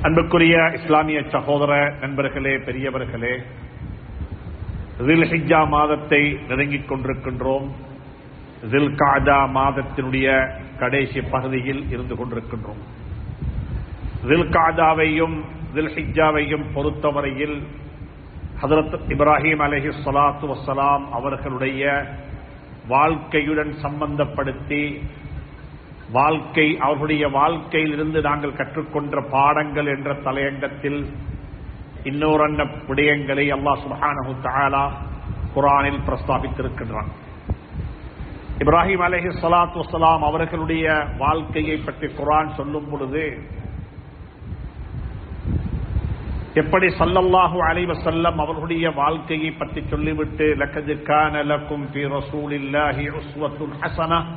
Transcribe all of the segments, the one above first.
அன்புக்குரிய இஸ்லாமிய சகோதர நண்பர்களே, பெரியவர்களே, ذில்ஹிஜ்ஜா மாதத்தை நெருங்கிக் கொண்டிருக்கின்றோம். ذில்காதா மாதத்தினுடைய கடைசி பகுதியில் இருந்து கொண்டிருக்கின்றோம். ذில்காதாவையும் ذில்ஹிஜ்ஜாவையும் பொறுத்தவரையில் ஹஜ்ரத் இப்ராஹிம் அலைஹிஸ்ஸலாத்து வஸ்ஸலாம் அவர்களுடைய வாழ்க்கையுடன் சம்பந்தப்படுத்தி அவர்களுடைய வாழ்க்கையிலிருந்து நாங்கள் கற்றுக்கொண்ட பாடங்கள் என்ற தலையங்கத்தில் இன்னொரு விடயங்களை அல்லாஹ் சுப்ஹானஹு தஆலா குர்ஆனில் பிரஸ்தாபித்திருக்கின்றான். இப்ராஹிம் அலைஹிஸ்ஸலாத்து வஸ்ஸலாம் அவர்களுடைய வாழ்க்கையை பற்றி குர்ஆன் சொல்லும் பொழுது எப்படி ஸல்லல்லாஹு அலைஹி வஸல்லம் அவர்களுடைய வாழ்க்கையை பற்றி சொல்லிவிட்டு லக்கத் கான லக்கும் ஃபீ ரசூலில்லாஹி உஸ்வத்துன் ஹஸனஹ்,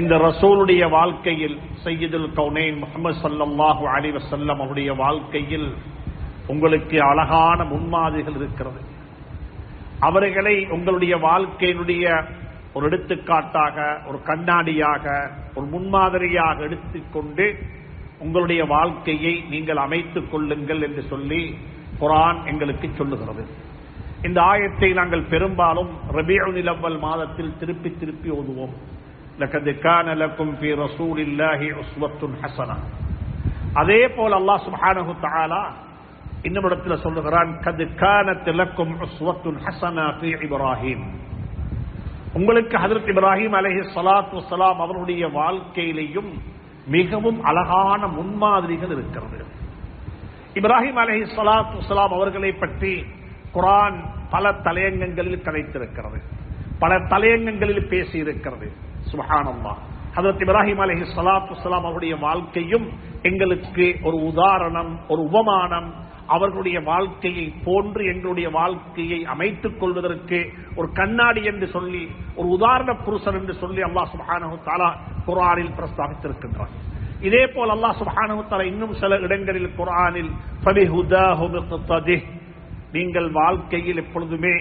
இந்த ரசூலுடைய வாழ்க்கையில் சய்யிதுல் கௌனைன் முஹம்மது ஸல்லல்லாஹு அலைஹி வஸல்லம் அவருடைய வாழ்க்கையில் உங்களுக்கு அழகான முன்மாதிரிகள் இருக்கிறது. அவர்களை உங்களுடைய வாழ்க்கையினுடைய ஒரு எடுத்துக்காட்டாக, ஒரு கண்ணாடியாக, ஒரு முன்மாதிரியாக எடுத்துக்கொண்டு உங்களுடைய வாழ்க்கையை நீங்கள் அமைத்துக் கொள்ளுங்கள் என்று சொல்லி குர்ஆன் எங்களுக்கு சொல்லுகிறது. இந்த ஆயத்தை நாங்கள் பெரும்பாலும் ரபீஉல் அவ்வல் மாதத்தில் திருப்பி திருப்பி ஓதுவோம். லக்கத் கான லக்கும் ஃபீ ரசூலில்லாஹி உஸ்வத்துன் ஹஸனஹ். அதே போல அல்லாஹ் சுப்ஹானஹு தஆலா இன்னொரு இடத்துல சொல்லுகிறான், கத் கானத் லக்கும் உஸ்வத்துன் ஹஸனஹ் ஃபீ இப்ராஹிம். உங்களுக்கு ஹஜ்ரத் இப்ராஹிம் அலைஹிஸ்ஸலாத்து வஸ்ஸலாம் அவருடைய வாழ்க்கையிலேயும் மிகவும் அழகான முன்மாதிரிகள் இருக்கிறது. இப்ராஹிம் அலைஹிஸ்ஸலாத்து வஸ்ஸலாம் அவர்களை பற்றி குர்ஆன் பல தலையங்கங்களில் கதைத்திருக்கிறது, பல தலையங்கங்களில் பேசி இருக்கிறது. சுப்ஹானல்லாஹ். ஹஜ்ரத் இப்ராஹிம் அலைஹிஸ்ஸலாத்து வஸ்ஸலாம் அவருடைய வாழ்க்கையும் எங்களுக்கு ஒரு உதாரணம், ஒரு உபமானம், அவர்களுடைய வாழ்க்கையை போன்று எங்களுடைய வாழ்க்கையை அமைத்துக் கொள்வதற்கு ஒரு கண்ணாடி என்று சொல்லி, ஒரு உதாரண புருஷன் என்று சொல்லி அல்லாஹ் சுப்ஹானஹு தஆலா குர்ஆனில் பிரஸ்தாபித்திருக்கின்றார். இதே போல் அல்லாஹ் சுப்ஹானஹு தஆலா இன்னும் சில இடங்களில் குர்ஆனில் ஃபபிஹுதாஹு முக்ததிஹ், நீங்கள் வாழ்க்கையில் எப்பொழுதுமே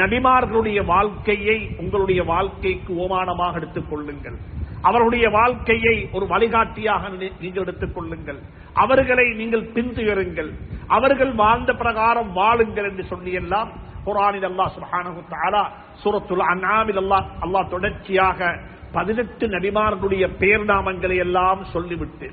நபிமார்களுடைய வாழ்க்கையை உங்களுடைய வாழ்க்கைக்கு ஓமானமாக எடுத்துக் கொள்ளுங்கள். அவர்களுடைய வாழ்க்கையை ஒரு வழிகாட்டியாக நீங்கள் எடுத்துக் கொள்ளுங்கள். அவர்களை நீங்கள் பின்துயருங்கள், அவர்கள் வாழ்ந்த பிரகாரம் வாழுங்கள் என்று சொல்லி எல்லாம் குர்ஆனில் அல்லாஹ் சுப்ஹானஹு தஆலா சூரத்துல் அன்ஆமில் அல்லாஹ் தொடர்ச்சியாக 18 நபிமார்களுடைய பேர் நாமங்களை எல்லாம் சொல்லிவிட்டு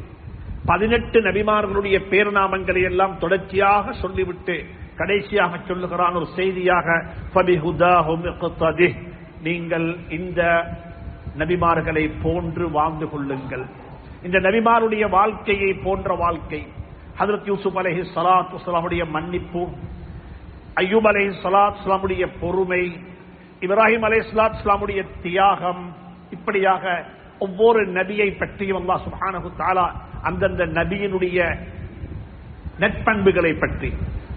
18 நபிமார்களுடைய பேர் நாமங்களை எல்லாம் தொடர்ச்சியாக சொல்லிவிட்டு கடைசியாக சொல்லுகிறான் ஒரு செய்தியாக, ஃபபிஹுதாஹு முக்ததிஹ், நீங்கள் இந்த நபிமார்களை போன்று வாழ்ந்து கொள்ளுங்கள். இந்த நபிமாருடைய வாழ்க்கையை போன்ற வாழ்க்கை, ஹஜ்ரத் யூசுப் அலைஹிஸ்ஸலாத்து வஸ்ஸலாமுடைய மன்னிப்பு, அய்யூப் அலைஹிஸ்ஸலாத்து வஸ்ஸலாமுடைய பொறுமை, இப்ராஹிம் அலைஹிஸ்ஸலாத்து வஸ்ஸலாமுடைய தியாகம், இப்படியாக ஒவ்வொரு நபியை பற்றியும் அல்லாஹ் சுப்ஹானஹு தஆலா அந்தந்த நபியினுடைய நற்பண்புகளை பற்றி,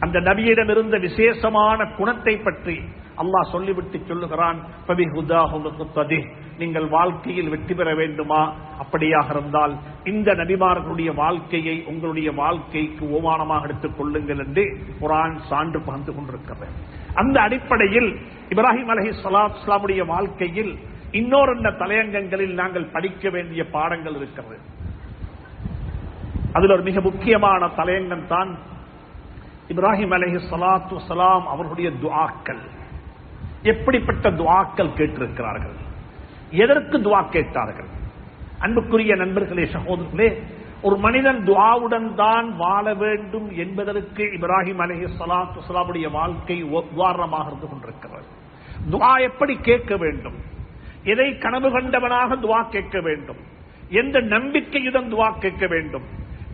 அந்த நபியிடம் இருந்த விசேஷமான குணத்தை பற்றி அல்லாஹ் சொல்லிவிட்டு சொல்லுகிறான், ஃபபிஹுதாஹு முக்ததிஹ், நீங்கள் வாழ்க்கையில் வெற்றி பெற வேண்டுமா, அப்படியாக இருந்தால் இந்த நபிமார்களுடைய வாழ்க்கையை உங்களுடைய வாழ்க்கைக்கு ஓமானமாக எடுத்துக் கொள்ளுங்கள் என்று குர்ஆன் சான்று பகிர்ந்து கொண்டிருக்கிறது. அந்த அடிப்படையில் இப்ராஹிம் அலைஹிஸ்ஸலாத்து வஸ்ஸலாமுடைய வாழ்க்கையில் இன்னொரு தலையங்கங்களில் நாங்கள் படிக்க வேண்டிய பாடங்கள் இருக்கிறது. அதில் ஒரு மிக முக்கியமான தலையங்கம் தான் இப்ராஹிம் அலைஹிஸ்ஸலாத்து வஸ்ஸலாம் அவர்களுடைய துஆக்கள். எப்படிப்பட்ட துஆக்கள் கேட்டிருக்கிறார்கள், எதற்கு துஆ கேட்டார்கள்? அன்புக்குரிய நண்பர்களே, சகோதரர்களே, ஒரு மனிதன் துஆவுடன் தான் வாழ வேண்டும் என்பதற்கு இப்ராஹிம் அலைஹிஸ்ஸலாத்து வஸ்ஸலாமுடைய வாழ்க்கை உதாரணமாக இருந்து கொண்டிருக்கிறது. துஆ எப்படி கேட்க வேண்டும், எதை கனவு கண்டவனாக துஆ கேட்க வேண்டும், எந்த நம்பிக்கையுடன் துஆ கேட்க வேண்டும்,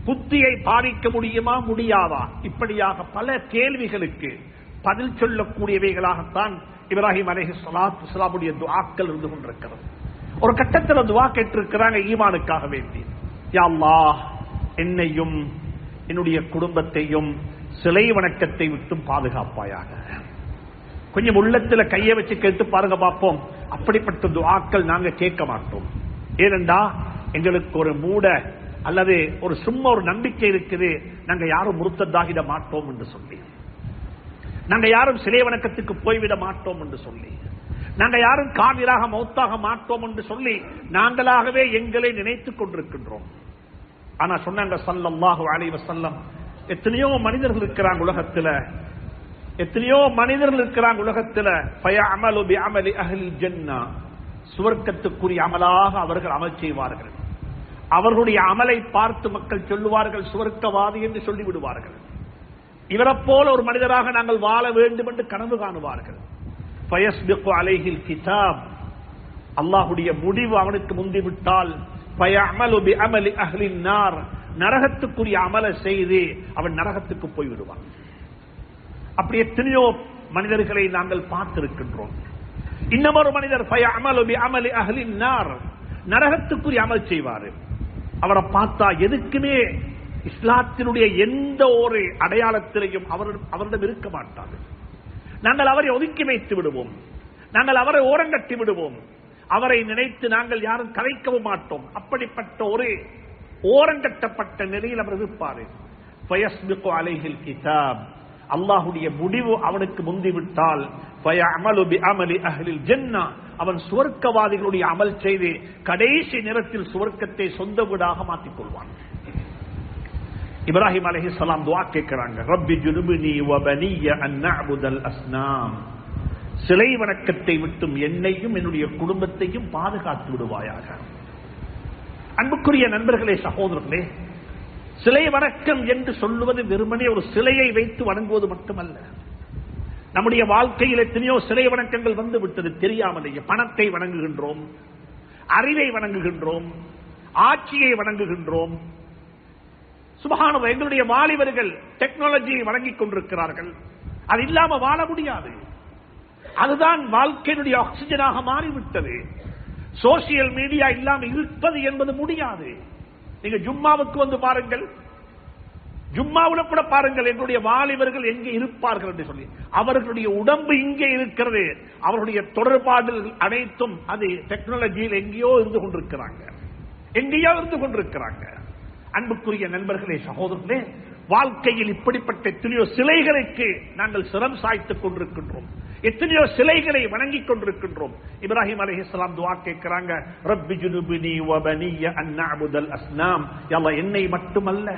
புத்தியை பாதிக்க முடியுமா முடியாதா, இப்படியாக பல கேள்விகளுக்கு பதில் சொல்லக்கூடியவைகளாகத்தான் இப்ராஹிம் அலைஹிஸ்ஸலாத்து வஸ்ஸலாமுடைய துஆக்கள் இருந்து கொண்டிருக்கிறது. ஒரு கட்டத்தில் துஆ கேட்டிருக்கிறாங்க ஈமானுக்காக வேண்டி, யா அல்லாஹ், என்னையும் என்னுடைய குடும்பத்தையும் சிலை வணக்கத்தை விட்டும் பாதுகாப்பாயாக. கொஞ்சம் உள்ளத்துல கையை வச்சு கேட்டு பாருங்க பார்ப்போம். அப்படிப்பட்ட துஆக்கள் நாங்க கேட்க மாட்டோம். ஏனென்றா எங்களுக்கு ஒரு மூட அல்லது ஒரு சும்மா ஒரு நம்பிக்கை இருக்குது, நாங்க யாரும் முர்த்ததாகிட மாட்டோம் என்று சொல்லி, நாங்க யாரும் சிலை வணக்கத்துக்கு போய்விட மாட்டோம் என்று சொல்லி, நாங்க யாரும் காவிராக மௌத்தாக மாட்டோம் என்று சொல்லி நாங்களாகவே எங்களை நினைத்துக் கொண்டிருக்கின்றோம். ஆனா சொன்னாங்க ஸல்லல்லாஹு அலைஹி வஸல்லம், எத்தனையோ மனிதர்கள் இருக்கிறாங்க உலகத்துல ஃபயஅமலு பிஅமலி அஹ்லில் ஜன்னah, சுவர்க்கத்துக்குரிய அமலாக அவர்கள் அமல் செய்வார்கள். அவர்களுடைய அமலை பார்த்து மக்கள் சொல்லுவார்கள் சுவர்க்கவாதி என்று சொல்லிவிடுவார்கள். இவரை போல ஒரு மனிதராக நாங்கள் வாழ வேண்டும் என்று கனவு காணுவார்கள். ஃபயஸ்பிகு அலைஹில் கிதாப், அல்லாஹ்வுடைய முடிவு அவனுக்கு முந்திவிட்டால் ஃபயஅமலு பிஅமலி அஹ்லின் நார், நரகத்துக்குரிய அமலை செய்து அவன் நரகத்துக்கு போய்விடுவான். அப்படி எத்தனையோ மனிதர்களை நாங்கள் பார்த்திருக்கின்றோம். இன்னமொரு மனிதர் ஃபயஅமலு பிஅமலி அஹ்லின் நார், நரகத்துக்குரிய அமல் செய்வார். அவரை பார்த்தா எதுக்குமே இஸ்லாத்தினுடைய எந்த ஒரு அடையாளத்திலையும் அவரிடம் இருக்க மாட்டார். நாங்கள் அவரை ஒதுக்கி வைத்து விடுவோம், நாங்கள் அவரை ஓரங்கட்டி விடுவோம், அவரை நினைத்து நாங்கள் யாரும் கலைக்கவும் மாட்டோம். அப்படிப்பட்ட ஒரு ஓரங்கட்டப்பட்ட நிலையில் அவர் இருப்பார். ஃபயஸ்பிகு அலைஹில் கிதாப், அல்லாஹ்வுடைய முடிவு அவனுக்கு முந்திவிட்டால் ஃபயஅமலு பிஅமலி அஹ்லில் ஜன்னah, அவன் சுவர்க்கவாதிகளுடைய அமல் செய்து கடைசி நேரத்தில் சுவர்க்கத்தை சொந்த வீடாக மாற்றிக் கொள்வான். இப்ராஹிம் அலைஹிஸ்ஸலாம் துஆ கேட்கிறாங்க, ரப்பி ஜுனுப்னி வ பனிய அன் நஅபுதல் அஸ்னாம், சிலை வணக்கத்தை விட்டும் என்னையும் என்னுடைய குடும்பத்தையும் பாதுகாத்து விடுவாயாக. அன்புக்குரிய நண்பர்களே, சகோதரர்களே, சிலை வணக்கம் என்று சொல்லுவது வெறுமனே ஒரு சிலையை வைத்து வணங்குவது மட்டுமல்ல. நம்முடைய வாழ்க்கையில் எத்தனையோ சிலை வணக்கங்கள் வந்து விட்டது தெரியாமலேயே. பணத்தை வணங்குகின்றோம், அறிவை வணங்குகின்றோம், ஆட்சியை வணங்குகின்றோம். சுப்ஹானல்லாஹ், எங்களுடைய வாலிபர்கள் டெக்னாலஜியை வணங்கிக் கொண்டிருக்கிறார்கள். அது இல்லாம வாழ முடியாது. அதுதான் வாழ்க்கையினுடைய ஆக்சிஜனாக மாறிவிட்டது. சோசியல் மீடியா இல்லாமல் இருப்பது என்பது முடியாது. நீங்க ஜும்மாவுக்கு வந்து பாருங்கள், ஜும்மாவுல கூட பாருங்கள் எங்களுடைய வாலிபர்கள் எங்கே இருப்பார்கள் என்று சொல்லி. அவர்களுடைய உடம்பு இங்கே இருக்கிறது, அவர்களுடைய தொடர்பாடல் அனைத்தும் அது டெக்னாலஜியில் எங்கேயோ இருந்து கொண்டிருக்கிறாங்க. அன்புக்குரிய நண்பர்களே, சகோதரர்களே, வாழ்க்கையில் இப்படிப்பட்ட எத்தனையோ சிலைகளுக்கு நாங்கள் சிரம் சாய்த்துக் கொண்டிருக்கின்றோம், எத்தனையோ சிலைகளை வணங்கிக் கொண்டிருக்கின்றோம். இப்ராஹிம் அலைஹிஸ்ஸலாம் துஆ கேட்கிறாங்க, ரப்பி ஜுனுப்னி வ பனிய அன் நஅபுதல் அஸ்னாம், யா அல்லாஹ், என்னை மட்டுமல்ல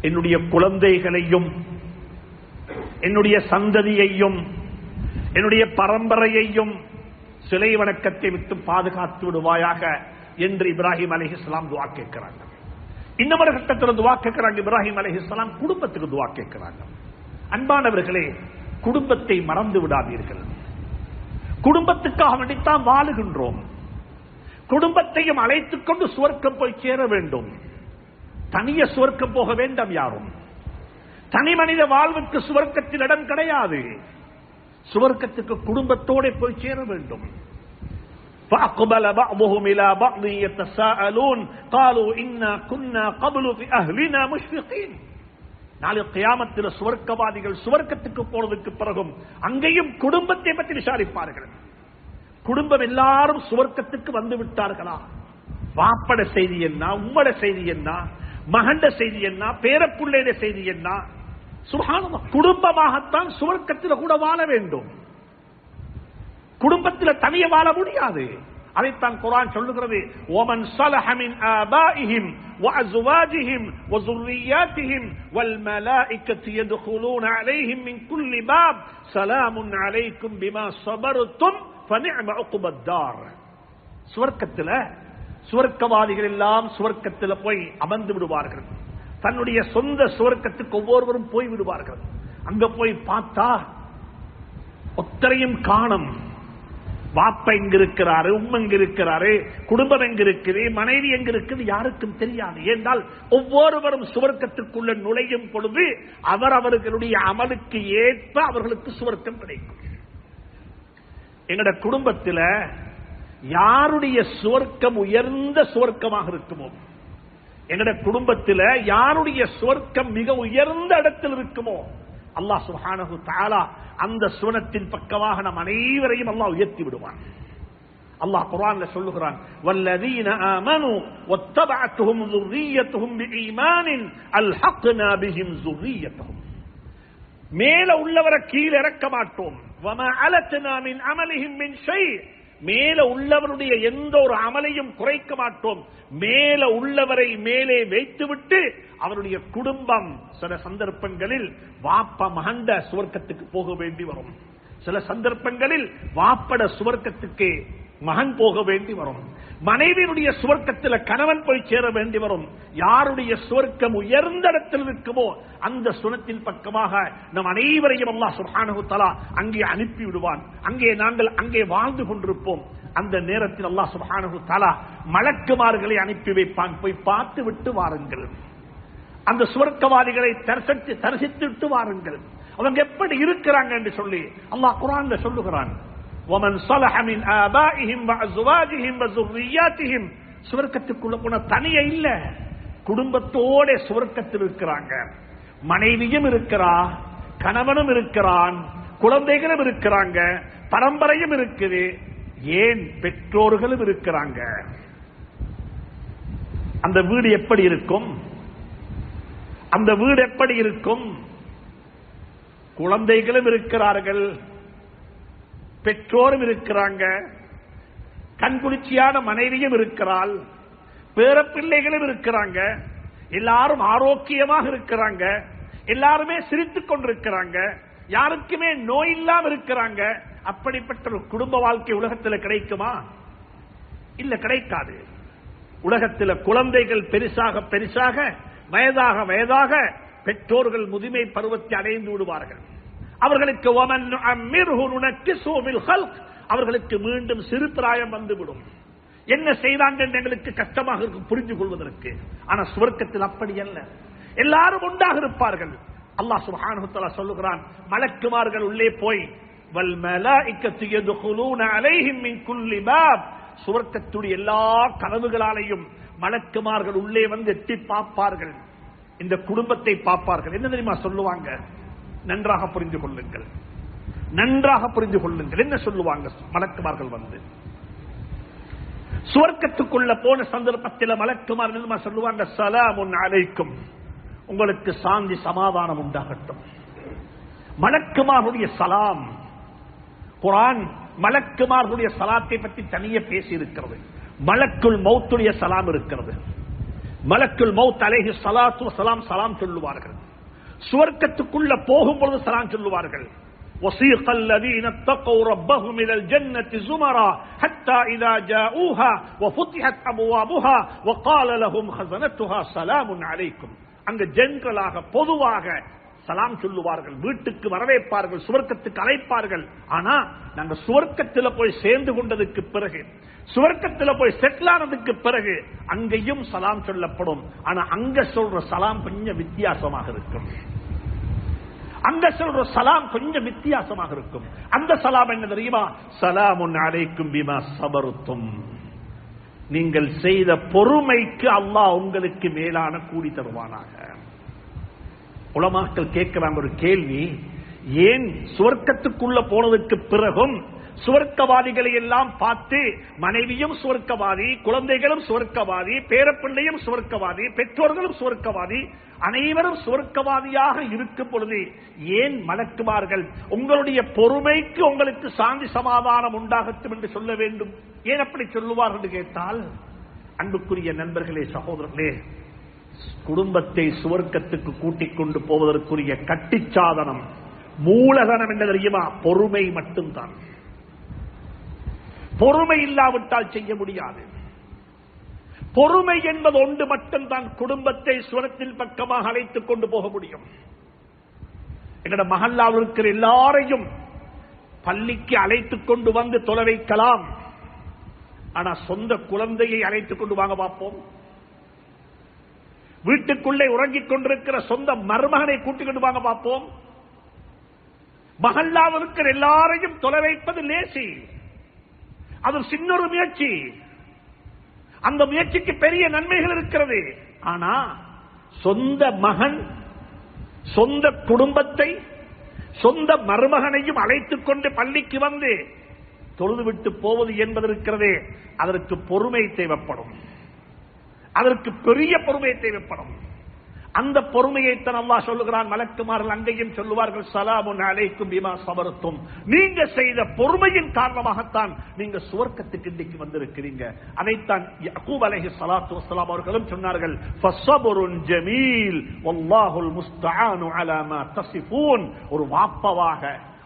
என்னுடைய குழந்தைகளையும் என்னுடைய சந்ததியையும் என்னுடைய பரம்பரையையும் சிலை வணக்கத்தை விட்டு பாதுகாத்து விடுவாயாக என்று இப்ராஹிம் அலைஹிஸ்ஸலாம் துஆ கேட்கிறாங்க. இன்னொரு கட்டத்தில் துஆ கேட்கிறாங்க இப்ராஹிம் அலைஹிஸ்ஸலாம், குடும்பத்துக்கு துஆ கேட்கிறாங்க. அன்பானவர்களே, குடும்பத்தை மறந்து விடாதீர்கள். குடும்பத்துக்காக வேண்டித்தான் வாழுகின்றோம். குடும்பத்தையும் அழைத்துக் கொண்டு சுவர்க்கம் போய் சேர வேண்டும். தனிய சுவர்க்கம் போக வேண்டாம் யாரும். தனி மனித வாழ்வுக்கு சுவர்க்கத்தில் இடம் கிடையாது. சுவர்க்கத்துக்கு குடும்பத்தோட போய் சேர வேண்டும். فأقبل بعضهم إلى بعض يتساءلون قالوا إنا كنا قبل في أهلنا مشفقين. நாளை கியாமத்தில் சுவர்க்கவாதிகள் சுவர்க்கத்துக்கு போனதுக்கு பிறகும் அங்கேயும் குடும்பத்தை பற்றி விசாரிப்பார்கள். குடும்பம் எல்லாரும் சுவர்க்கத்துக்கு வந்து விட்டார்களா? வாப்பட செய்தி என்ன, உம்மட செய்தி என்ன, மகண்ட செய்தி என்ன, பேரப்புள்ளைய செய்தி என்ன? சுப்ஹானல்லாஹ், குடும்பமாகத்தான் சுவர்க்கத்தில் கூட வாழ வேண்டும். குடும்பத்தில் தனிய வாழ முடியாது. அதைத்தான் குர்ஆன் சொல்லுகிறது, وَمَنْ صَلَحَ مِنْ آبَائِهِمْ وَأَزْوَاجِهِمْ وَذُرِّيَّاتِهِمْ وَالْمَلَائِكَةُ يَدْخُلُونَ عَلَيْهِمْ مِنْ كُلِّ بَابٍ سَلَامٌ عَلَيْكُمْ بِمَا صَبَرْتُمْ فَنِعْمَ عُقْبَى الدَّارِ. சுவர்க்கத்தில் சுவர்க்கவாதிகள் எல்லாம் சுவர்க்கத்தில் போய் அமர்ந்து விடுவார்கள். தன்னுடைய சொந்த சுவர்க்கத்துக்கு ஒவ்வொருவரும் போய் விடுவார்கள். அங்க போய் பார்த்தா ஒத்தரையும் காணும். வாப்பா எங்க இருக்கிறாரு, உம்மா எங்க இருக்கிறாரு, குடும்பம் எங்க இருக்குது, மனைவி எங்க இருக்குது, யாருக்கும் தெரியாது. ஏனால் ஒவ்வொருவரும் சுவர்க்கத்துக்குள்ள நுழையும் பொழுது அவர்களுடைய அமலுக்கு ஏற்ப அவர்களுக்கு சுவர்க்கம் கிடைக்கும். எங்கட குடும்பத்தில் யாருடைய சுவர்க்கம் உயர்ந்த சுவர்க்கமாக இருக்குமோ, எங்கட குடும்பத்தில் யாருடைய சுவர்க்கம் மிக உயர்ந்த இடத்தில் இருக்குமோ, அல்லாஹ் சுப்ஹானஹு தஆலா அந்த சுவனத்தின் பக்கமாக நம் அனைவரையும் அல்லாஹ் உயர்த்தி விடுவான். அல்லாஹ் குர்ஆன்ல சொல்லுகிறான், வல்லதீன ஆமனூ வத்தபஅத்துஹும் ذُرِّيَّتُهُم بِإِيمَانٍ أَلْحَقْنَا بِهِمْ ذُرِّيَّتَهُم. மேல உள்ளவரை கீழ இறக்க மாட்டோம். வமா அலத்னா மின் அமலிஹிம் மின் ஷை. மேல உள்ளவருடைய எந்த ஒரு அமலையும் குறைக்க மாட்டோம். மேல உள்ளவரை மேலே வைத்துவிட்டு அவருடைய குடும்பம் சில சந்தர்ப்பங்களில் வாப்ப மகண்ட சுவர்க்கத்துக்கு போக வேண்டி வரும். சில சந்தர்ப்பங்களில் வாப்பட சுவர்க்கத்துக்கு மகன் போக வேண்டி வரும். மனைவியுடைய சுவர்க்கத்தில் கணவன் போய் சேர வேண்டி வரும். யாருடைய சுவர்க்கம் உயர்ந்த இடத்தில் இருக்குமோ அந்த சுனத்தின் பக்கமாக நம் அனைவரையும் அல்லாஹ் சுப்ஹானஹு வ தஆலா அங்கே அனுப்பி விடுவான். நாங்கள் அங்கே வாழ்ந்து கொண்டிருப்போம். அந்த நேரத்தில் அல்லாஹ் சுப்ஹானஹு வ தஆலா மலக்குமார்களை அனுப்பி வைப்பான். போய் பார்த்து விட்டு வாருங்கள், அந்த சுவர்க்கவாதிகளை தரிசித்து வாருங்கள், அவங்க எப்படி இருக்கிறாங்க என்று சொல்லி அல்லாஹ் குர்ஆன்ல சொல்லுகிறான். وَمَنْ صَلَحَ مِنْ آبَائِهِمْ وَأَزْوَاجِهِمْ وَذُرِّيَّاتِهِمْ சுவர்க்கத்துக்குள்ள போன தனியே இல்ல, குடும்பத்தோட சுவர்க்கத்தில் இருக்கிறாங்க. மனைவியும் இருக்கிறா, கணவனும் இருக்கிறான், குழந்தைகளும் இருக்கிறாங்க, பரம்பரையும் இருக்குது, ஏன் பெற்றோர்களும் இருக்கிறாங்க. அந்த வீடு எப்படி இருக்கும்? அந்த வீடு எப்படி இருக்கும்? குழந்தைகளும் இருக்கிறார்கள், பெற்றோரும் இருக்கிறாங்க, கண்குளிர்ச்சியான மனைவியும் இருக்கிறாள், பேரப்பிள்ளைகளும் இருக்கிறாங்க, எல்லாரும் ஆரோக்கியமாக இருக்கிறாங்க, எல்லாருமே சிரித்துக் கொண்டிருக்கிறாங்க, யாருக்குமே நோய் இல்லாம இருக்கிறாங்க. அப்படிப்பட்ட ஒரு குடும்ப வாழ்க்கை உலகத்தில் கிடைக்குமா? இல்ல, கிடைக்காது. உலகத்தில் குழந்தைகள் பெருசாக பெருசாக வயதாக வயதாக பெற்றோர்கள் முதுமை பருவத்தை அடைந்து விடுவார்கள். அவர்களுக்கு அவர்களுக்கு மீண்டும் சிறு பிராயம் வந்துவிடும். என்ன செய்தாங்க என்று எங்களுக்கு கஷ்டமாக இருக்கும் புரிந்து கொள்வதற்கு. ஆனா சுவர்க்கத்தில் அப்படி அல்ல, எல்லாரும் ஒன்றாக இருப்பார்கள். அல்லாஹ் சுப்ஹானஹு வ தஆலா சொல்லுகிறான், மலக்குமார்கள் உள்ளே போய் வல் மலாயிகத்து யதுகுலூன அலைஹிம் மின் குல்லி பாப், சுவர்க்கத்துடைய எல்லா கதவுகளாலையும் மலக்குமார்கள் உள்ளே வந்து எட்டி பார்ப்பார்கள், இந்த குடும்பத்தை பார்ப்பார்கள். என்ன தெரியுமா சொல்லுவாங்க? நன்றாக புரிந்து கொள்ளுங்கள், நன்றாக புரிந்து கொள்ளுங்கள். என்ன சொல்லுவாங்க மலக்குமார்கள் வந்து? சுவர்க்கத்துக்குள்ள போன சந்தர்ப்பத்தில் மலக்குமார்கள் சொல்லுவாங்க, ஸலாமுன் அலைக்கும், உங்களுக்கு சாந்தி சமாதானம் உண்டாகட்டும். மலக்குமார்களுடைய சலாம், குர்ஆன் மலக்குமார்களுடைய சலாத்தை பற்றி தனியே பேசி இருக்கிறது. மலக்குல் மௌத்துடைய சலாம் இருக்கிறது. மலக்குல் மௌத் அலைஹி ஸலாத்து வஸலாம் சலாம் சொல்லுவார்கள். சுவர்க்கத்துக்குள்ள போகும்போது சலாம் சொல்லுவார்கள். وَسِيقَ الَّذِينَ اتَّقَوْا رَبَّهُمْ إِلَى الْجَنَّةِ زُمَرًا حَتَّى إِذَا جَاءُوهَا وَفُتِحَتْ أَبْوَابُهَا وَقَالَ لَهُمْ خَزَنَتُهَا سَلَامٌ عَلَيْكُمْ. அங்க ஜெனரலாக பொதுவாக சலாம் சொல்லுவார்கள், வீட்டுக்கு வரவேற்பார்கள், சுவர்க்கத்துக்கு அழைப்பார்கள். ஆனா நாங்க சுவர்க்கத்தில் போய் சேர்ந்து கொண்டதுக்கு பிறகு, சுவர்க்கத்தில் போய் செட்டில் ஆனதுக்கு பிறகு அங்கேயும் சலாம் சொல்லப்படும். ஆனா அங்க சொல்ற சலாம் கொஞ்சம் வித்தியாசமாக இருக்கும். அங்க சொல்ற சலாம் கொஞ்சம் வித்தியாசமாக இருக்கும். அந்த சலாம் என்ன தெரியுமா? சலாமுன் அலைக்கும் பிமா சபருத்தும், நீங்கள் செய்த பொறுமைக்கு அல்லாஹ் உங்களுக்கு மேலான கூலி தருவானாக. உலமாக்கள் கேட்கிறாங்க ஒரு கேள்வி, ஏன் சுவர்க்கத்துக்குள்ள போனதுக்கு பிறகும் சுவர்க்கவாதிகளை எல்லாம் பார்த்து மனைவியும் சுவர்க்கவாதி, குழந்தைகளும் சுவர்க்கவாதி, பேரப்பிள்ளையும் சுவர்க்கவாதி, பெற்றோர்களும் சுவர்க்கவாதி, அனைவரும் சுவர்க்கவாதியாக இருக்கும் பொழுது ஏன் மலக்குமார்கள் உங்களுடைய பொறுமைக்கு உங்களுக்கு சாந்தி சமாதானம் உண்டாகட்டும் என்று சொல்ல வேண்டும்? ஏன் அப்படி சொல்லுவார்கள் என்று கேட்டால், அன்புக்குரிய நண்பர்களே, சகோதரர்களே, குடும்பத்தை சுவர்க்கத்துக்கு கூட்டிக் கொண்டு போவதற்குரிய கட்டிச்சாதனம், மூலதனம் என்ன தெரியுமா? பொறுமை மட்டும்தான். பொறுமை இல்லாவிட்டால் செய்ய முடியாது. பொறுமை என்பது ஒன்று மட்டும்தான் குடும்பத்தை சுவர்க்கத்தின் பக்கமாக அழைத்துக் கொண்டு போக முடியும். எங்களோட மஹல்லாவில் இருக்கிற எல்லாரையும் பள்ளிக்கு அழைத்துக் கொண்டு வந்து தொலை வைக்கலாம். ஆனா சொந்த குழந்தையை அழைத்துக் கொண்டு வாங்க பார்ப்போம். வீட்டுக்குள்ளே உறங்கிக் கொண்டிருக்கிற சொந்த மருமகனை கூட்டிக் கொண்டு வாங்க பார்ப்போம். மஹல்லாவில் இருக்கிற எல்லாரையும் தொலை வைப்பது லேசி, அது சின்னொரு முயற்சி. அந்த முயற்சிக்கு பெரிய நன்மைகள் இருக்கிறது. ஆனா சொந்த மகன், சொந்த குடும்பத்தை, சொந்த மருமகனையும் அழைத்துக் கொண்டு பள்ளிக்கு வந்து தொழுதுவிட்டு போவது என்பது இருக்கிறதே, அதற்கு பொறுமை தேவைப்படும். அதற்கு பெரிய பொறுமை தேவைப்படும். அந்த பொறுமையைத்தான் அல்லாஹ் சொல்லுகிறான். மலக்குமார்கள் அங்கேயும் சொல்லுவார்கள், ஸலாமுன் அலைக்கும் பிமா ஸபர்தும், நீங்க செய்த பொறுமையின் காரணமாகத்தான் நீங்க சுவர்க்கத்துக்கு இன்றைக்கு வந்திருக்கிறீங்க. அதைத்தான் யாக்கூப் அலைஹிஸ்ஸலாத்து வஸ்ஸலாம் அவர்களும் சொன்னார்கள், ஃபஸபருன் ஜமீல் வல்லாஹுல் முஸ்தஆனு அலா மா தஸிஃபூன். ஒரு வாப்பவாக,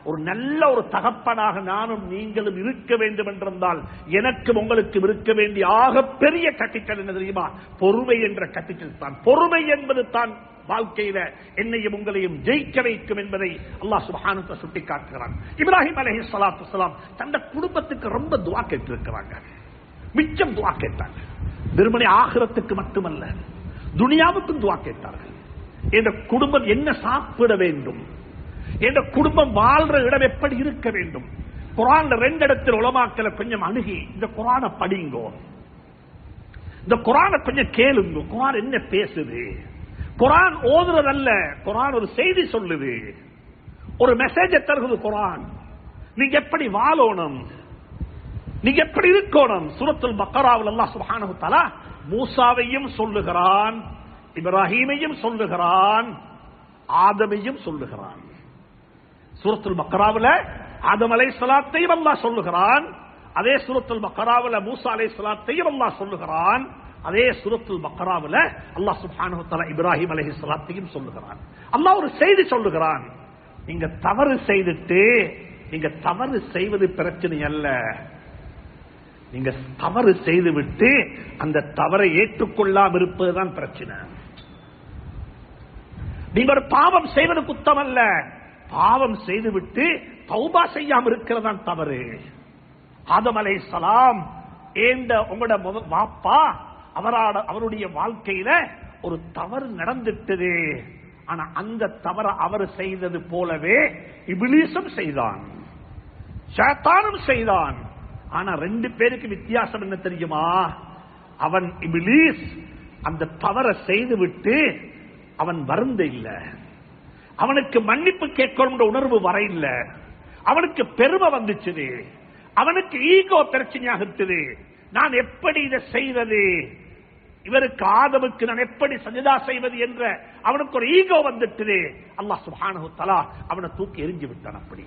ஒரு நல்ல ஒரு தகப்பனாக நானும் நீங்களும் இருக்க வேண்டும் என்றிருந்தால் எனக்கும் உங்களுக்கு இருக்க வேண்டிய ஆகப்பெரிய கேபிட்டல் என்ன தெரியுமா? பொறுமை என்ற கேபிட்டல் தான். பொறுமை என்பது தான் வாழ்க்கையில என்னையும் உங்களையும் ஜெயிக்க வைக்கும் என்பதை அல்லாஹ் சுப்ஹானஹு வ தஆலா சுட்டி காட்டுகிறான். இப்ராஹிம் அலைஹிஸ்ஸலாத்து வஸ்ஸலாம் தந்த குடும்பத்துக்கு ரொம்ப துஆ கேட்டிருக்கிறாங்க, மிச்சம் துஆ கேட்டாங்க. வெறுமனே ஆகிரத்துக்கு மட்டுமல்ல, துனியாவுக்கும் துஆ கேட்டார்கள். இந்த குடும்பம் என்ன சாப்பிட வேண்டும், என்ற குடும்பம் வாழ்ற இடம் எப்படி இருக்க வேண்டும். குர்ஆன்ல 2 இடத்தில் உலமாக்களை கொஞ்சம் அணுகி இந்த குர்ஆனை படிங்கோ, இந்த குர்ஆனை கொஞ்சம் கேளுங்க. குர்ஆன் என்ன பேசுது? குர்ஆன் ஓதுறதல்ல, குர்ஆன் ஒரு செய்தி சொல்லுது, ஒரு மெசேஜ் தருகிறது குர்ஆன். நீங்க எப்படி வாழணும், நீங்க எப்படி இருக்கணும். சூரத்துல் பக்கராவில் அல்லாஹ் சுப்ஹானஹு வ தஆலா மூசாவையும் சொல்லுகிறான், இப்ராஹீமையும் சொல்லுகிறான், ஆதமையும் சொல்லுகிறான். சூரத்துல் பக்கராவில் ஆதம் அலைஹிஸ்ஸலாத்தையும் அல்லாஹ் சொல்லுகிறான், அதே சூரத்துல் பக்கராவில் மூசா அலைஹிஸ்ஸலாத்தையும் அல்லாஹ் சொல்லுகிறான், அதே சூரத்துல் பக்கராவில் அல்லாஹ் சுப்ஹானஹு வ தஆலா இப்ராஹிம் அலைஹிஸ்ஸலாத்தையும் சொல்லுகிறான். அல்லாஹ் ஒரு செய்தி சொல்லுகிறான், நீங்க தவறு செய்துட்டு, நீங்க தவறு செய்வது பிரச்சனை அல்ல, நீங்க தவறு செய்துவிட்டு அந்த தவறை ஏற்றுக்கொள்ளாமல் இருப்பதுதான் பிரச்சனை. நீங்க ஒரு பாவம் செய்வது குத்தம் அல்ல, பாவம் செய்துவிட்டு தௌபா செய்யாமல் இருக்கிறதான் தவறு. ஆதம் அலைஹிஸ்ஸலாம் உங்களோட வாப்பா அவருடைய வாழ்க்கையில ஒரு தவறு நடந்துட்டது. ஆனா அந்த தவறை அவர் செய்தது போலவே இப்லீஸும் செய்தான், ஷைத்தானும் செய்தான். ஆனா 2 பேருக்கு வித்தியாசம் என்ன தெரியுமா? அவன் இப்லீஸ் அந்த தவறை செய்துவிட்டு அவன் வருந்த இல்ல, அவனுக்கு மன்னிப்பு கேட்கணும் உணர்வு வர இல்ல, அவனுக்கு பெருமை வந்துச்சு, அவனுக்கு ஈகோ பிரச்சனையாக இருக்குது. நான் எப்படி இதை செய்வது, இவருக்கு ஆதமுக்கு நான் எப்படி சஜதா செய்வது என்ற அவனுக்கு ஒரு ஈகோ வந்துட்டு அல்லாஹ் சுப்ஹானஹு வ தஆலா அவனை தூக்கி எறிஞ்சு விட்டான். அப்படி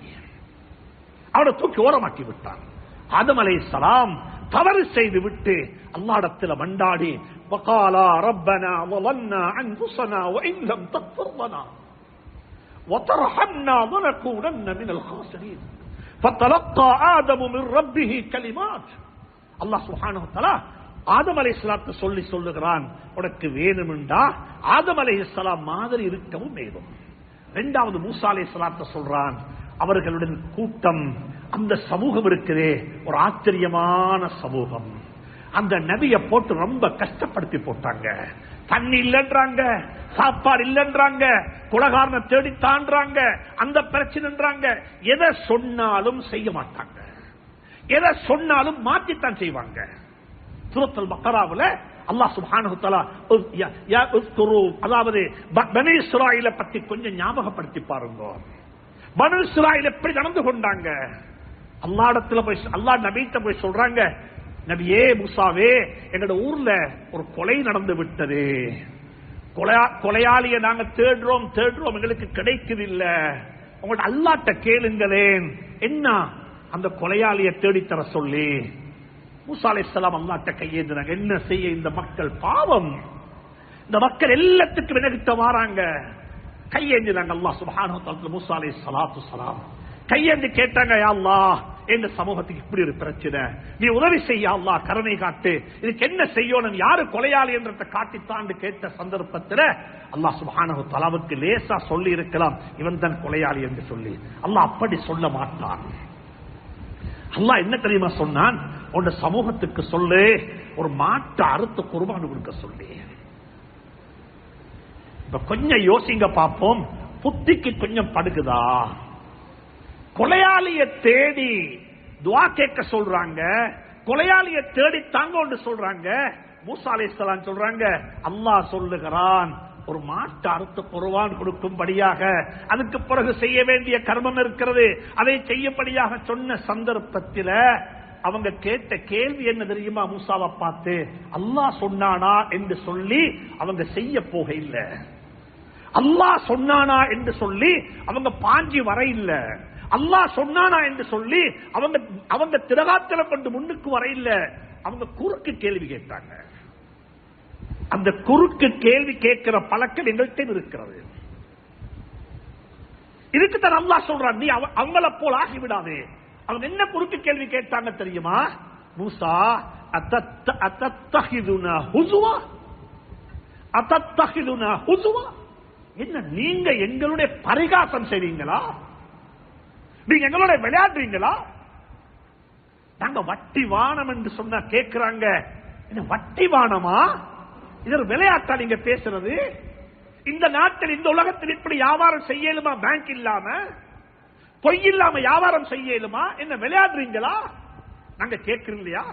அவனை தூக்கி ஓரமாக்கி விட்டான். ஆதம் அலைஹிஸ்ஸலாம் தவறு செய்து விட்டு அல்லாஹ்விடத்தில் மண்டாடி, வகாலா ரப்பனா வலன்னா அன்ஃபுஸனா வஇன் லம் தக்ஃபிர் லனா வதர்ஹம்னா லனகூனன்ன மினல் காஸிரீன் ஃபதலக்கா ஆதம் மின் ரப்பிஹி கலிமாத். அல்லாஹ் சுப்ஹானஹு வ தஆலா ஆதம் அலைஹிஸ்ஸலாத்தை சொல்லுகிறான், உனக்கு வேணும்டா ஆதம் அலைஹிஸ்ஸலாம் மாதிரி இருக்கவும் வேணும். 2வது மூசா அலைஹிஸ்ஸலாத்தை சொல்றான், அவர்களுடன் கூட்டம், அந்த சமூகம் இருக்குதே ஒரு ஆச்சரியமான சமூகம். அந்த நபியை போட்டு ரொம்ப கஷ்டப்படுத்தி போட்டாங்க. தண்ணி இல்லன்றாங்க, சாப்பாடு இல்லன்றாங்க, குலகாரனை தேடி தாண்டாங்க, அந்த பிரச்சனைன்றாங்க. எதை சொன்னாலும் செய்ய மாட்டாங்க, எதை சொன்னாலும் மாற்றித்தான் செய்வாங்க. சூரத்துல் பக்கராவில் அல்லாஹ் சுப்ஹானஹு வ தஆலா அதாவது பனி இஸ்ராயீலை பத்தி கொஞ்சம் ஞாபகப்படுத்தி பாருங்க. பனி இஸ்ராயீல் எப்படி நடந்து கொண்டாங்க? அல்லாஹ்விடத்துல போய் அல்லாஹ் நபிட்ட போய் சொல்றாங்க, நபியே மூசாவே, எங்களோட ஊர்ல ஒரு கொலை நடந்து விட்டது, கொலையாளியை நாங்க தேடுறோம், எங்களுக்கு கிடைக்குது இல்ல, உங்கள்ட்ட அல்லாஹ்ட்ட கேளுங்களேன், என்ன அந்த கொலையாளியை தேடித்தர சொல்லி. மூசா அலைஹிஸ்ஸலாம் அல்லாஹ்ட்ட கையேந்தினாங்க. என்ன செய்ய, இந்த மக்கள் பாவம், இந்த மக்கள் எல்லாத்துக்கும் வினகிட்ட வாராங்க. கையேந்தினாங்க. அல்லாஹ் சுப்ஹானஹு வ தஆலா மூசா அலைஹிஸ்ஸலாத்து வஸ்ஸலாம் கையேந்தி கேட்டாங்க, யா அல்லாஹ், இந்த சமூகத்துக்கு இப்படி ஒரு பிரச்சனை, நீ உதவி செய்ய அல்லாஹ், கருணை காட்டு, இதுக்கு என்ன செய்யணும், யாரு கொலையாளி என்றதை காட்டித்தான் கேட்ட சந்தர்ப்பத்தில் அல்லாஹ் சுப்ஹானஹு வ தஆலாவுக்கு லேசா சொல்லி இருக்கலாம், இவன் தான் கொலையாளி என்று சொல்லி. அல்லாஹ் அப்படி சொல்ல மாட்டான். அல்லாஹ் என்ன தெரியுமா சொன்னான், உன் சமூகத்துக்கு சொல்லு, ஒரு மாட்டை அறுத்து குர்பான் கொடுக்க சொல்லி. இப்ப கொஞ்சம் யோசிங்க பார்ப்போம், புத்திக்கு கொஞ்சம் படுகுதா? கொலையாளியை தேடி துஆ கேட்க சொல்றாங்க, கொலையாளியை தேடி தாங்க சொல்றாங்க. மூசா அலைஹிஸ்ஸலாம் சொல்றாங்க, அல்லாஹ் சொல்லுகிறான், ஒரு மாட்டை அறுத்து குர்பான் கொடுக்கும்படியாக அதுக்கு பிறகு செய்ய வேண்டிய கர்மம் இருக்கிறது, அதை செய்யும்படியாக சொன்ன சந்தர்ப்பத்தில் அவங்க கேட்ட கேள்வி என்ன தெரியுமா? மூசாவை பார்த்து அல்லாஹ் சொன்னானா என்று சொல்லி அவங்க செய்ய போக இல்லை. அல்லாஹ் சொன்னானா என்று சொல்லி அவங்க பாஞ்சி வர இல்ல. அல்லாஹ் சொன்னானா என்று சொல்லி அவங்க திரகாத்தில கொண்டு முன்னுக்கு வர இல்ல. அவங்க குறுக்கு கேள்வி கேட்டாங்க. அந்த குறுக்கு கேள்வி கேட்கிற பழக்கம் எங்கள்கிட்ட இருக்கிறது. இதுக்குத்தான் அல்லாஹ் சொல்றான், நீ அவங்கள போல் ஆகிவிடாதே. அவங்க என்ன குறுக்கு கேள்வி கேட்டாங்க தெரியுமா? மூசா அத்தத்தஹிதுனா ஹுசுவா, அத்தத்தஹிதுனா ஹுசுவா, என்ன நீங்க எங்களுடைய பரிகாசம் செய்வீங்களா? நீங்க எங்களுடைய விளையாடுறீங்களா? நாங்க வட்டி வானம் என்று சொன்னா கேட்கிறாங்க. என்ன வட்டி வானமா? இது விளையாட்டா நீங்க பேசுறது? இந்த நாட்டில் இந்த உலகத்தில் இப்படி வியாபாரம் செய்யலுமா? பேங்க் இல்லாம பொய் இல்லாம வியாபாரம் செய்யலுமா? என்ன விளையாடுறீங்களா? நாங்க கேட்கிறோம் இல்லையா?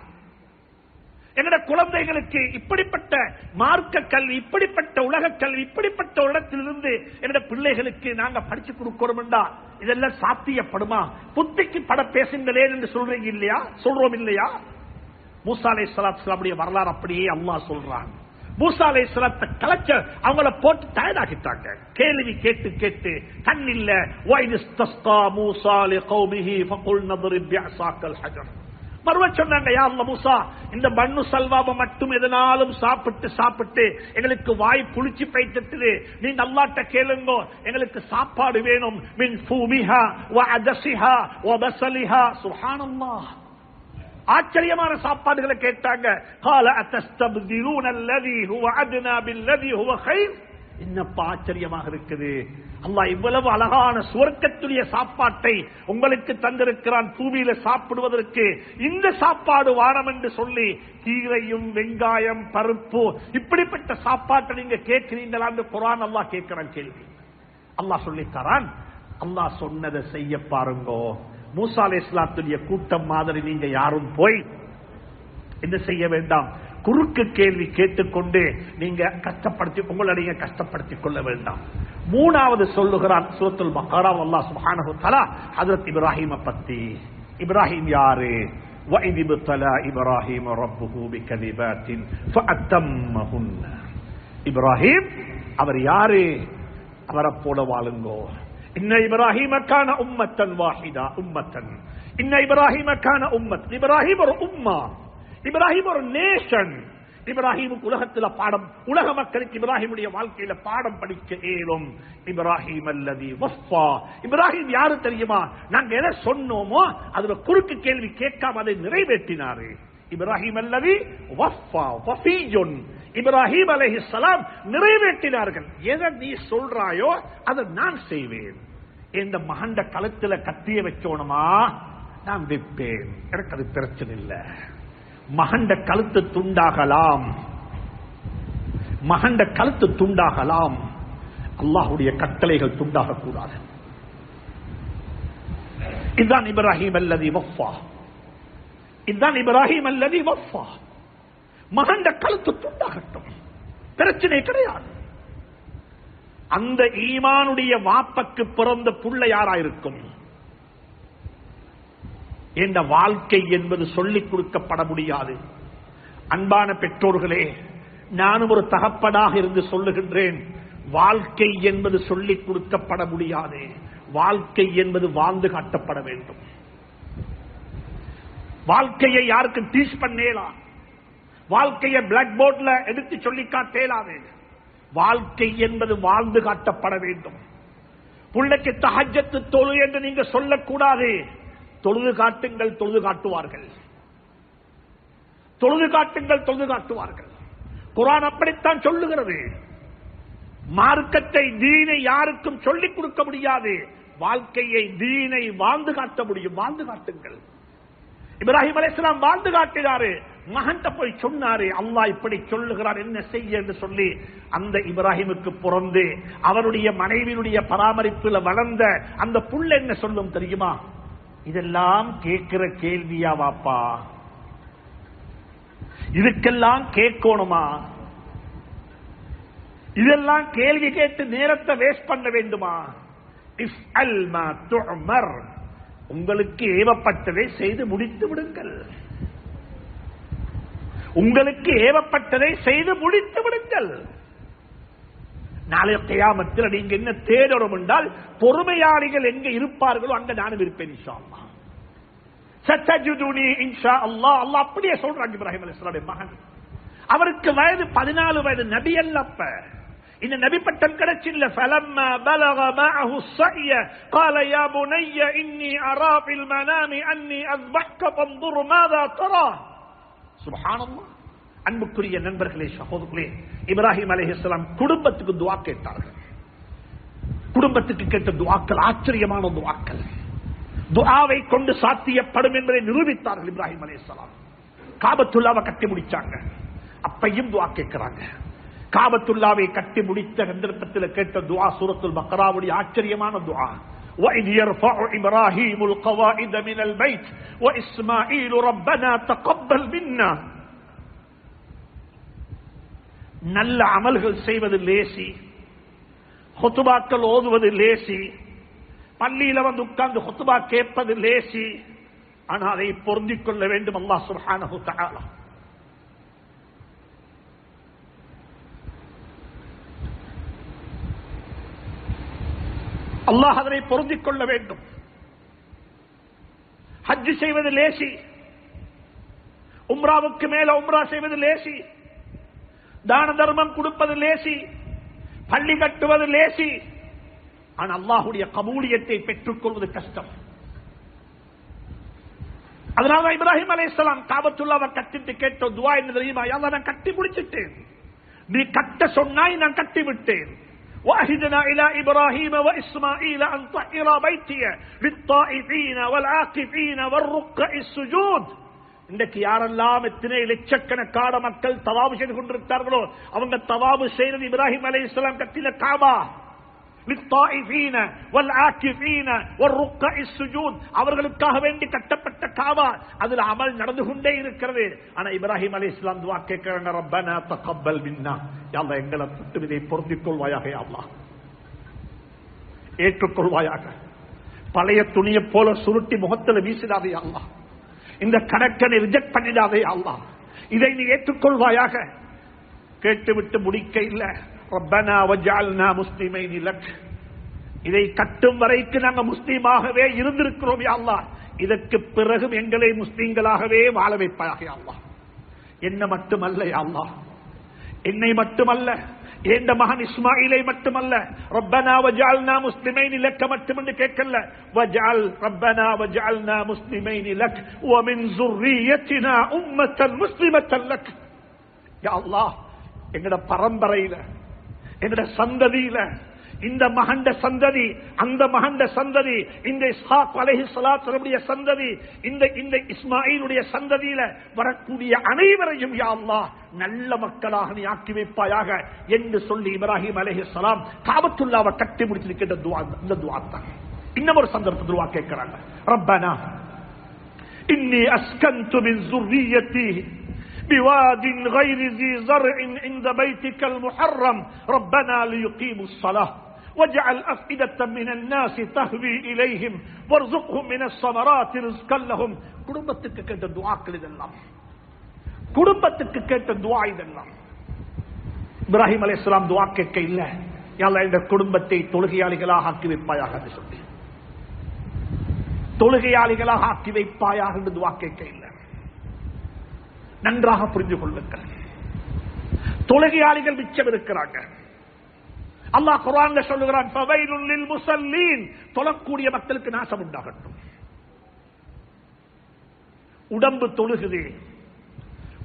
எங்கட குழந்தைகளுக்கு இப்படிப்பட்ட மார்க்க கல்வி, இப்படிப்பட்ட உலக கல்வி, இப்படிப்பட்ட இடத்திலிருந்து என்னோட பிள்ளைகளுக்கு நாங்க படிச்சு கொடுக்கிறோம் என்றா இதெல்லாம் சாத்தியப்படுமா? புத்திக்கு பட பேசுங்களே என்று சொல்றீங்க இல்லையா? சொல்றோம் இல்லையா? மூசா அலைஹிஸ்ஸலாத்துடைய வரலாறு அப்படியே அல்லாஹ் சொல்றான். மூசா அலைஹிஸ்ஸலாத்தை கலெக்டர் அவங்கள போட்டு தயாராகிட்டாங்க. கேள்வி கேட்டு கேட்டு கண் இல்ல. வைதஸ்தஸ்கா மூசா லிகௌமிஹி ஃபகுல் நضرب بعصاك الحجر. மறுவ சொன்னாங்க, யா அல்லாஹ் மூசா, இந்த மண்ணு சல்வாவை மட்டும் எதனாலும் சாப்பிட்டு சாப்பிட்டு எங்களுக்கு வாய் புளிச்சு போயிட்டு, நீங்க அல்லாஹ்ட்ட கேளுங்க, எங்களுக்கு சாப்பாடு வேணும். மின் ஃபூமிஹா வ அதஸிஹா வ பஸலிஹா. சுப்ஹானல்லாஹ், ஆச்சரியமான சாப்பாடுகளை கேட்டாங்க. قال اتستبدلون الذي هو ادنى بالذي هو خير. என்னப்பா ஆச்சரியமாக இருக்குது. அல்லாஹ் இவ்வளவு அழகான சுவர்க்கத்துடைய சாப்பாட்டை உங்களுக்கு தந்திருக்கிறான் பூமியில சாப்பிடுவதற்கு. இந்த சாப்பாடு வாரம் என்று சொல்லி கீரையும் வெங்காயம் பருப்பு இப்படிப்பட்ட சாப்பாட்டை நீங்க கேட்கிறீங்களா என்று குர்ஆன் அல்லாஹ் கேட்கிறான் கேள்வி. அல்லாஹ் சொல்லித்தரான், அல்லாஹ் சொன்னதை செய்ய பாருங்கோ. மூசா அலைஹிஸ்ஸலாத்துடைய கூட்டம் மாதிரி நீங்க யாரும் போய் என்ன செய்ய வேண்டாம், குறுக்கு கேள்வி கேட்டுக்கொண்டு நீங்க கஷ்டப்படுத்தி உங்களை நீங்க கஷ்டப்படுத்திக் கொள்ள வேண்டாம். மூணாவது சொல்லுகிறான் சூரத்துல் பக்ரா அல்லாஹ் சுப்ஹானஹு வ தஆலா ஹஜ்ரத் இப்ராஹீம் பத்தி. இப்ராஹீம் யாரு? وَإِذِ ابْتَلَى إِبْرَاهِيمَ رَبُّهُ بِكَلِمَاتٍ فَأَتَمَّهُنَّ. இப்ராஹீம் அவர் யாரு? அவரை போல வாழுங்கோ. இன்ன இப்ராஹீம கான உம்மத்தன் வாஹிதா உம்மத்தன். இன்ன இப்ராஹீம கான உம்மத். இப்ராஹீம் ஒரு உம்மா, இப்ராஹிம் ஒரு நேஷன். இப்ராஹிமுக்கு உலகத்தில் பாடம், உலக மக்களுக்கு இப்ராஹிமுடைய வாழ்க்கையில பாடம் படிக்க ஏலும். இப்ராஹிம் அல்லதி வஃபா. இப்ராஹிம் யாரு தெரியுமா? நாங்க எதை சொன்னோமோ அதுல குறுக்கு கேள்வி கேட்காம அதை நிறைவேற்றினாரு. இப்ராஹிம் அல்லதி வஃபா வஃபியுன். இப்ராஹிம் அலைஹிஸ்ஸலாம் நிறைவேற்றினார்கள். எதை நீ சொல்றாயோ அதை நான் செய்வேன். இந்த மகண்ட கழுத்துல கத்திய வச்சோணுமா நான் வைப்பேன், எனக்கு அது பிரச்சனை இல்லை. மகண்ட கழுத்து துண்டாகலாம், மகண்ட கழுத்து துண்டாகலாம், அல்லாஹ்வுடைய கட்டளைகள் துண்டாக கூடாது. இதுதான் இப்ராஹிம் அல்லதி வஃபா. இதுதான் இப்ராஹிம் அல்லதி வஃபா. மகண்ட கழுத்து துண்டாகட்டும், பிரச்சனை கிடையாது. அந்த ஈமானுடைய வாப்பக்கு பிறந்த புள்ள யாராயிருக்கும்? என்ற வாழ்க்கை என்பது சொல்லிக் கொடுக்கப்பட முடியாது. அன்பான பெற்றோர்களே, நானும் ஒரு தகப்பனாக இருந்து சொல்லுகின்றேன், வாழ்க்கை என்பது சொல்லிக் கொடுக்கப்பட முடியாது. வாழ்க்கை என்பது வாழ்ந்து காட்டப்பட வேண்டும். வாழ்க்கையை யாருக்கும் டீச் பண்ணேலாம், வாழ்க்கையை பிளாக் போர்ட்ல எடுத்து சொல்லி காட்டேலாது. வாழ்க்கை என்பது வாழ்ந்து காட்டப்பட வேண்டும். பிள்ளைக்கு தஹஜ்ஜத் தொழு என்று நீங்க சொல்லக்கூடாது. தொழுது காட்டுங்கள், தொழுது காட்டுவார்கள். தொழுது காட்டுங்கள், தொழுது காட்டுவார்கள். குர்ஆன் அப்படித்தான் சொல்லுகிறது. மார்க்கத்தை, தீனை யாருக்கும் சொல்லிக் கொடுக்க முடியாது. வாழ்க்கையை, தீனை வாழ்ந்து காட்ட முடியும். வாழ்ந்து காட்டுங்கள். இப்ராஹிம் அலைஹிஸ்ஸலாம் வாழ்ந்து காட்டினாரு. மகன்கிட்ட போய் சொன்னாரு, அல்லாஹ் இப்படி சொல்லுகிறார், என்ன செய்ய என்று சொல்லி. அந்த இப்ராஹிமுக்கு பிறந்து அவருடைய மனைவியினுடைய பராமரிப்பில் வளர்ந்த அந்த புள்ள என்ன சொல்லும் தெரியுமா? இதெல்லாம் கேட்கிற கேள்வியா வாப்பா? இதுக்கெல்லாம் கேட்கணுமா? இதெல்லாம் கேள்வி கேட்டு நேரத்தை வேஸ்ட் பண்ண வேண்டுமா? இஃப்அல் மா துஅமர். உங்களுக்கு ஏவப்பட்டதை செய்து முடித்து விடுங்கள். உங்களுக்கு ஏவப்பட்டதை செய்து முடித்து விடுங்கள். நாளைய கியாமத்தில் நீங்க என்ன தேடணும் என்றால் பொறுமையாளிகள் எங்க இருப்பார்களோ அங்க நானும் இருப்பேன் இன்ஷா அல்லாஹ். சத்தஜுதுனி இன்ஷா அல்லாஹ். அல்லாஹ் அப்படியே சொல்றாங்க இப்ராஹிம் அலைஹிஸ்ஸலாமுடைய மகன். அவருக்கு வயது 14 வயது, நபி அல்லப்ப. இந்த நபி பட்டம் கிடைச்சில்ல. فلما بلغ معه السعي قال يا بني اني ارى في المنام اني اذبحك فانظر ماذا ترى. سبحان الله. அன்புக்குரிய நண்பர்களே, சகோதரர்களே, இப்ராஹிம் அலைஹிஸ்ஸலாம் குடும்பத்துக்கு துஆ கேட்டார்கள். குடும்பத்துக்கு கேட்ட துஆக்கள் ஆச்சரியமான துஆக்கள். துஆவை கொண்டு சாத்தியப்படும் என்பதை நிரூபித்தார்கள் இப்ராஹிம் அலைஹிஸ்ஸலாம். காபத்துல்லாவை கட்டி முடிச்சாங்க. அப்பையும் துஆ கேட்கிறாங்க. காபத்துல்லாவை கட்டி முடித்த சந்தர்ப்பத்தில் கேட்ட துஆ சூரத்துல் பக்ராவுடைய ஆச்சரியமான துஆ. وَإِذْ يَرْفَعُ إِبْرَاهِيمُ الْقَوَاعِدَ مِنَ الْبَيْتِ وَإِسْمَاعِيلُ رَبَّنَا تَقَبَّلْ مِنَّا. நல்ல அமல்கள் செய்வது லேசி, ஹுத்பாக்கள் ஓதுவது லேசி, பள்ளியில வந்து உட்கார்ந்து ஹுத்பா கேட்பது லேசி. ஆனால் அதை பொருந்திக் கொள்ள வேண்டும் அல்லாஹ் சுப்ஹானஹு வ தஆலா. அல்லாஹ் அதனை பொருந்திக் கொள்ள வேண்டும். ஹஜ் செய்வது லேசி, உம்ராவுக்கு மேல உம்ரா செய்வது லேசி, தான தர்மம் கொடுப்பது லேசி, பள்ளி கட்டுவது லேசி. ஆனால் அல்லாஹ்வுடைய கபூலியத்தை பெற்றுக் கொள்வது கஷ்டம். அதனால இப்ராஹிம் அலைஹிஸ்ஸலாம் காபத்துல்லாவை கட்டிட்டு கேட்ட துஆ என்ன தெரியுமா? யா அல்லாஹ், நான் கட்டி முடிச்சிட்டேன், நீ கட்ட சொன்னாய், நான் கட்டி விட்டேன். وَأَهِدْنَا إِلَى إِبْرَاهِيمَ وَإِسْمَاعِيلَ أَنْ طَهِّرَا بَيْتِيَ لِلطَّائِفِينَ وَالْعَاكِفِينَ وَالرُّكَّعِ السُّجُودِ. இன்றைக்கு யாரெல்லாம் எத்தனை லட்சக்கணக்கான மக்கள் தவாபு செய்து கொண்டிருக்கிறார்களோ அவங்க தவாபு செய்தது இப்ராஹிம் அலைஹிஸ்ஸலாம் கட்டின காபா. لِلطَّائِفِينَ وَالْعَاكِفِينَ وَالرُّكَّعِ السُّجُودِ. அவர்களுக்காக வேண்டி கட்டப்பட்ட காபா. அதில் அமல் நடந்து கொண்டே இருக்கிறது. ஆனா இப்ராஹிம் அலைஹிஸ்ஸலாம் துஆ கேட்கிறாங்க, ரப்பனா தகப்பல் மின்னா. யா அல்லாஹ், எங்களை தொட்டு இதை பொருந்திக் கொள்வாயாக, யா அல்லாஹ் ஏற்றுக்கொள்வாயாக. பழைய துணியை போல சுருட்டி முகத்தில் வீசிடாதே யா அல்லாஹ். இந்த கணக்கனை ரிஜெக்ட் பண்ணிடாதே யா அல்லாஹ். இதை நீ ஏற்றுக்கொள்வாயாக. கேட்டுவிட்டு முடிக்க இல்ல, ரப்பனா வஜ்அல்னா முஸ்லிமைன் லக். இதை கட்டும் வரைக்கும் நாங்கள் முஸ்லீமாகவே இருந்திருக்கிறோம் யா அல்லாஹ். இதற்கு பிறகு எங்களை முஸ்லீம்களாகவே வாழ வைப்பாயாக யா அல்லாஹ். என்ன மட்டுமல்ல யா அல்லாஹ், என்னை மட்டுமல்ல, என்ற மகன் இஸ்மாயிலை மட்டுமல்ல, ரப்பனா வஜ்அல்னா முஸ்லிமைன் லக் மட்டும் கேட்கல, வஜ்அல் ரப்பனா வஜ்அல்னா முஸ்லிமைன் லக் வ மின் ذُرِّيَّتِنَا உம்மத முஸ்லிமத லக். யா அல்லாஹ், எங்கட பரம்பரையில, எங்கட சந்ததியில, இந்த மகண்ட சந்ததி, அந்த மகண்ட சந்ததி, இந்த இஸ்ஹாக் அலைஹிஸ்ஸலாத்துடைய சந்ததி, இந்த இஸ்மாயிலுடைய சந்ததியில வரக்கூடிய அனைவரையும் யா அல்லாஹ் நல்ல மக்களாக நீ ஆக்கி வைப்பாயாக என்று சொல்லி இப்ராஹிம் அலைஹிஸ்ஸலாம் காபத்துல்லாவை கட்டி முடிச்சிருக்கின்ற துஆ. இந்த துஆ தான் இன்னும் ஒரு சந்தர்ப்பத்தில் துஆ கேட்கிறாங்க. ரப்பனா இன்னி அஸ்கன்து மின் ذُرِّيَّتِي بواد غير ذي زرع عند بيتك المحرم ربنا ليقيموا الصلاة واجعل أفئدة من الناس تهوي إليهم وارزقهم من الثمرات رزقا لهم. குடும்பத்துக்கு கேட்ட துஆக்கள் இதெல்லாம், குடும்பத்துக்கு கேட்ட துஆ இதெல்லாம். இப்ராஹிம் அலைஹிஸ்ஸலாம் துஆ கேட்க இல்ல, யா அல்லாஹ் இந்த குடும்பத்தை தொழுகையாளிகளாக ஆக்கி வைப்பாயாக என்று சொல்லி, தொழுகையாளிகளாக ஆக்கி வைப்பாயாக என்று துஆ கேட்க இல்ல. நன்றாக புரிந்து கொள்ளுங்கள், தொழுகையாளிகள் மிச்சம் இருக்கிறாங்க. அல்லாஹ் குர்ஆன்ல சொல்லுகிறான், ஃபவைலுல் லில் முஸல்லீன். தொழக்கூடிய மக்களுக்கு நாசம் உண்டாகட்டும். உடம்பு தொழுகுது,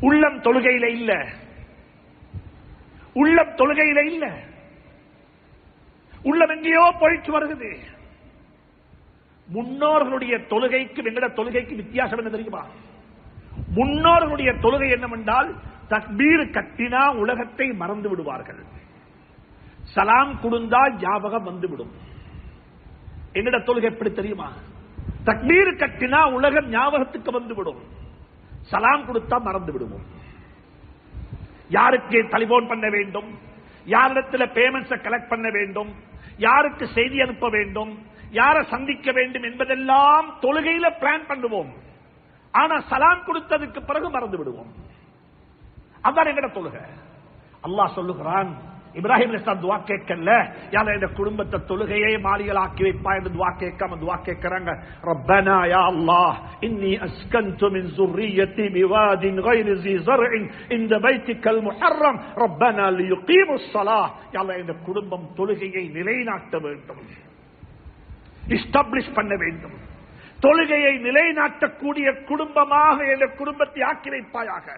உள்ளம் தொழுகையில இல்ல, உள்ளம் தொழுகையில இல்ல, உள்ளம் எங்கேயோ போயிட்டு வருகிறது. முன்னோர்களுடைய தொழுகைக்கு எங்கட தொழுகைக்கு வித்தியாசம் என்ன தெரியுமா? முன்னோர்களுடைய தொழுகை என்னவென்றால், தக்பீர் கட்டினா உலகத்தை மறந்து விடுவார்கள், சலாம் கொடுத்தால் ஞாபகம் வந்துவிடும். என்னோட தொழுகை எப்படி தெரியுமா? தக்பீர் கட்டினா உலகம் ஞாபகத்துக்கு வந்துவிடும், சலாம் கொடுத்தா மறந்து விடுவோம். யாருக்கு டெலிபோன் பண்ண வேண்டும், யாரிடத்தில் பேமெண்ட்ஸை கலெக்ட் பண்ண வேண்டும், யாருக்கு செய்தி அனுப்ப வேண்டும், யாரை சந்திக்க வேண்டும் என்பதெல்லாம் தொழுகையில பிளான் பண்ணுவோம். ஆனா சலாம் கொடுத்ததுக்கு பிறகு மறந்து விடுவோம். அதான் எங்கட தொழுகை. அல்லாஹ் சொல்லுகிறான், இப்ராஹிம் அலைஹிஸ்ஸலாம் துஆ கேட்கல, யா அல்லாஹ் இந்த குடும்பத்தை தொழுகையை மாறிகளாக்கி வைப்பா என்று துஆ கேட்காம துஆ கேட்கறாங்க. ரப்பனா யா அல்லாஹ் இன்னி அஸ்கன்து மின் ذُرِّيَّتِي بِوَادٍ غَيْرِ ذِي زَرْعٍ عِندَ بَيْتِكَ الْمُحَرَّمِ رَبَّنَا لِيُقِيمُوا الصَّلَاةَ. யா அல்லாஹ் இந்த குடும்பம் தொழுகையை நிலைநாட்ட வேண்டும், எஸ்டாப்லிஷ் பண்ண வேண்டும். தொழுகையை நிலைநாட்டக்கூடிய குடும்பமாக இந்த குடும்பத்தை ஆக்கி வைப்பாயாக.